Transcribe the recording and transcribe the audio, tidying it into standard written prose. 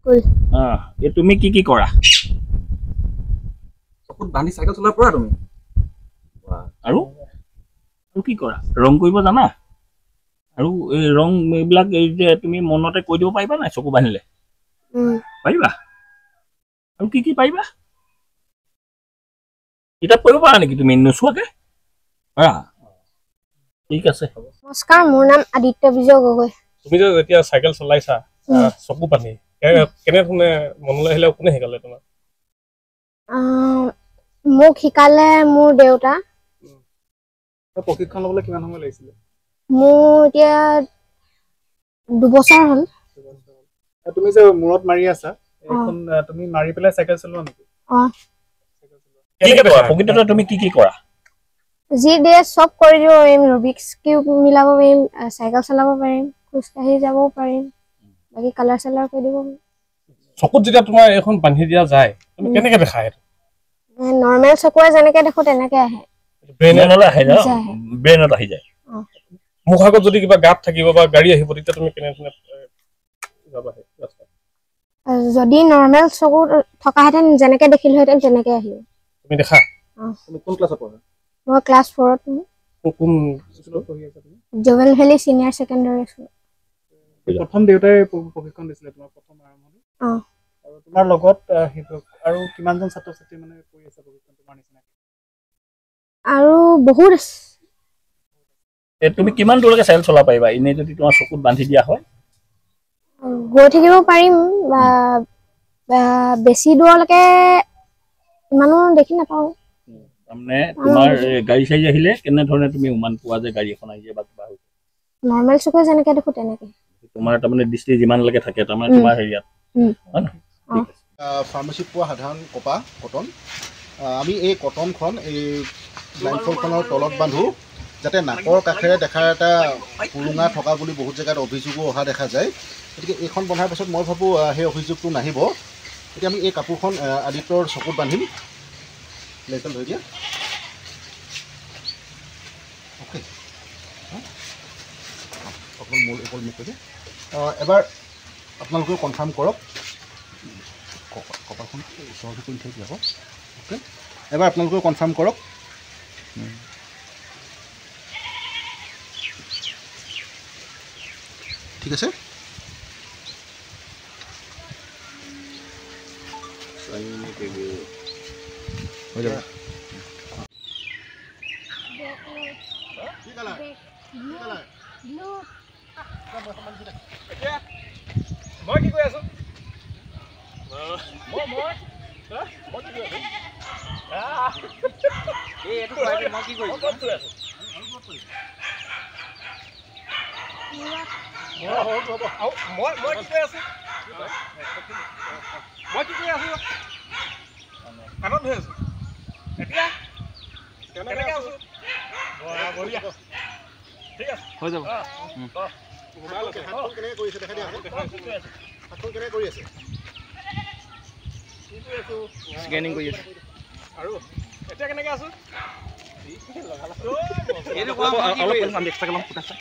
school এই তুমি কি কৰা চকুত বান্ধি চাইকেল চলাব পৰা তুমি আৰু কি কৰা ৰং কৰিব জানা আৰু এই ৰং এইবিলাক এই যে তুমি মনতে কৈ দিব পাৰিবা নাই চকু বান্ধিলে পাৰিবা আৰু কি পাৰিবা কিতাপ পঢ়িব পাৰা নেকি তুমি নোচোৱাকে পাৰা ঠিক আছে নমস্কাৰ মোৰ নাম আদিত্য বিজয় গগৈ তুমি যে যেতিয়া চাইকেল চলাইছা চকু বান্ধি কেনেধৰণে মনলৈ আহিলে কোনে শিকালে তোমাক মোক শিকালে মোৰ দেউতা প্ৰশিক্ষণ ল'বলৈ কিমান সময় লাগিছিলে মোৰ এতিয়া 2 বছৰ হ'ল তুমি যে মূৰত মাৰি আছা এখন তুমি মাৰি পেলাই চাইকেল চলোৱা নেকি প্ৰকৃততে তুমি কি কৰা যি দিয়ে চব কৰি দিব পাৰিম ৰুবিক্স কিউব মিলাব পাৰিম চাইকেল চলাব পাৰিম খোজকাঢ়ি যাব পাৰিম বাকী কালাৰ চালাৰ কৰি দিব পাৰিম চকুত যেতিয়া তোমাৰ এখন বান্ধি দিয়া যায় তুমি কেনেকে দেখা সেইটো নৰ্মেল চকুৰে যেনেকে দেখো তেনেকে আহে ব্ৰেইনত আহি যায় মুখ আগত যদি কিবা গাঁত থাকিব বা গাড়ী আহিব তেতিয়া তুমি কেনেধৰণে যাবা যদি নৰ্মেল চকু থকাহেঁতেন যেনেকে দেখিলোহেঁতেন তেনেকে আহিব তুমি দেখা তুমি কোন ক্লাছত পঢ়া মই ক্লাছ 4 ত কোন স্কুলত পঢ়ি আছা তুমি জোভেল ভেলী সিনিয়ৰ সেকেন্ডাৰী স্কুল প্ৰথম দেউতাই প্ৰশিক্ষণ দিছিলে তোমাৰ প্ৰথম আৰম্ভণি আৰু তোমাৰ লগত আৰু কিমানজন ছাত্ৰ ছাত্ৰী মানে কৰি আছে প্ৰশিক্ষণ তোমাৰ নিচিনা আৰু বহুত তুমি কিমান দূৰলৈকে চাইকেল চলাব পাৰিবা এনেই যদি তোমাৰ চকুত বান্ধি দিয়া হয় গৈ থাকিব পাৰিম বা বেছি দূৰলৈকে ইমানো দেখি নাপাওঁ তাৰমানে তোমাৰ গাড়ী চাড়ী আহিলে কেনেধৰণে তুমি উমান পোৱা যে গাড়ী এখন আহিছে বা কিবা হৈছে নৰ্মেল চকুৰে যেনেকে দেখো তেনেকে তোমাৰ তাৰমানে দৃষ্টি যিমানলৈকে থাকে তাৰমানে তোমাৰ হেৰিয়াত ফাৰ্মাচীত পোৱা সাধাৰণ কটন আমি এই কটনখন এই ব্লাইণ্ডফোল্ডখনৰ তলত বান্ধো যাতে নাকৰ কাষেৰে দেখাৰ এটা পুৰুঙা থকা বুলি বহুত জেগাত অভিযোগো অহা দেখা যায় গতিকে এইখন বন্ধাৰ পাছত মই ভাবোঁ সেই অভিযোগটো নাহিব এতিয়া আমি এই কাপোৰখন আদিত্যৰ চকুত বান্ধিম লেজডাল ধৰি দিয়া অ'কে অকল মূল অকল মোক কৈ দিয়ে এবাৰ আপোনালোকেও কনফাৰ্ম কৰক কপালখন ওচৰতে কৰি থৈ যাব অ'কে এবাৰ আপোনালোকেও কনফাৰ্ম কৰক ঠিক আছে হৈ যাব মই কি কৈ আছো হৈ যাব কেনেকৈ কৰি আছে দেখা দিয়া হাতখন কেনেকৈ কৰি আছে স্কেনিং কৰি আছে আৰু এতিয়া কেনেকৈ আছো অলপ এক্সট্ৰাকে ল'ম ফুটাইছে